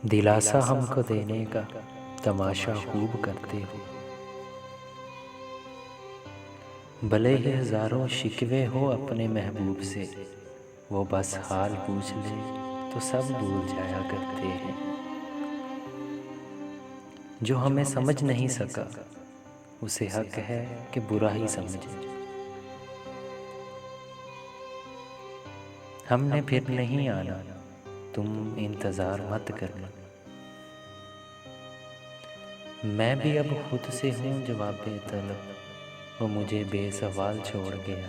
दिलासा हमको देने का तमाशा खूब करते हो। भले ही हजारों शिकवे हो अपने महबूब से, वो बस हाल पूछ ले तो सब भूल जाया करते हैं। जो हमें समझ नहीं सका उसे हक है कि बुरा ही समझे। हमने फिर नहीं आना, तुम इंतज़ार मत करना। मैं भी अब खुद से हूँ जवाबे तलब, वो मुझे बेसवाल छोड़ गया।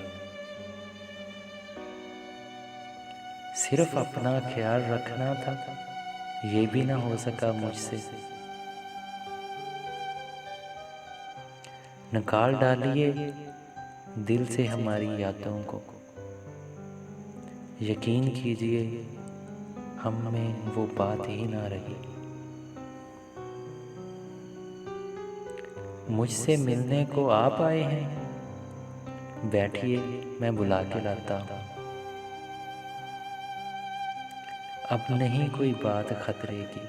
सिर्फ अपना ख्याल रखना था, ये भी ना हो सका मुझसे। निकाल डालिए दिल से हमारी यादों को, यकीन कीजिए हम में वो बात ही ना रही। मुझसे मिलने को आप आए हैं, बैठिए मैं बुला के लाता हूँ। अब नहीं कोई बात खतरे की,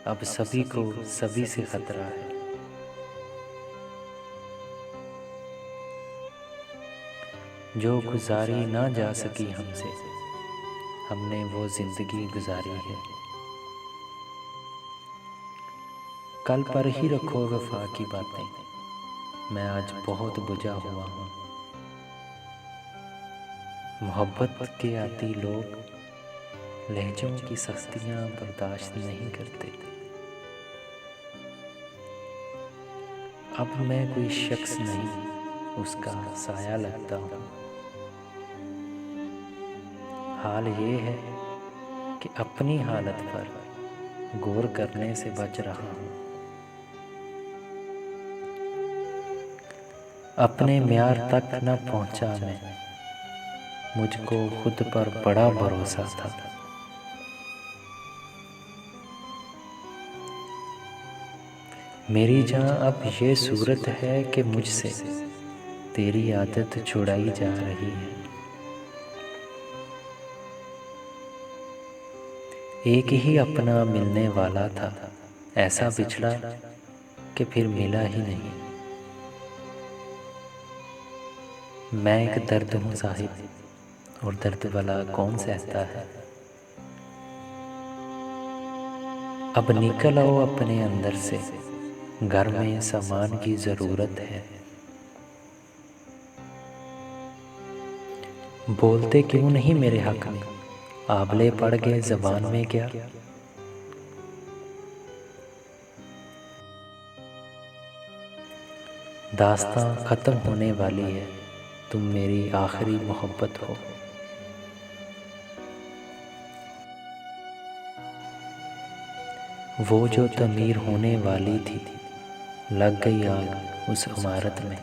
अब सभी को सभी से खतरा है। जो गुजारी ना जा सकी हमसे, हमने वो जिंदगी गुजारी है। कल पर ही रखो वफा की बातें, मैं आज बहुत बुझा हुआ हूँ। मोहब्बत के आती लोग लहजों की सख्तियाँ बर्दाश्त नहीं करते। अब मैं कोई शख्स नहीं, उसका साया लगता हूँ। हाल ये है कि अपनी हालत पर गौर करने से बच रहा हूँ। अपने म्यार तक न पहुँचा मैं, मुझको खुद पर बड़ा भरोसा था। मेरी जहाँ अब ये सूरत है कि मुझसे तेरी आदत छुड़ाई जा रही है। एक ही अपना मिलने वाला था, ऐसा बिछड़ा कि फिर मिला ही नहीं। मैं एक दर्द हूँ साहिब, और दर्द वाला कौन सहता है। अब निकल आओ अपने अंदर से, घर में सामान की ज़रूरत है। बोलते क्यों नहीं मेरे हक में, आबले पड़ गए ज़बान में क्या। दास्तां ख़त्म होने वाली है, तुम मेरी आखिरी मोहब्बत हो। वो जो तमीर होने वाली थी, लग गई आग उस इमारत में।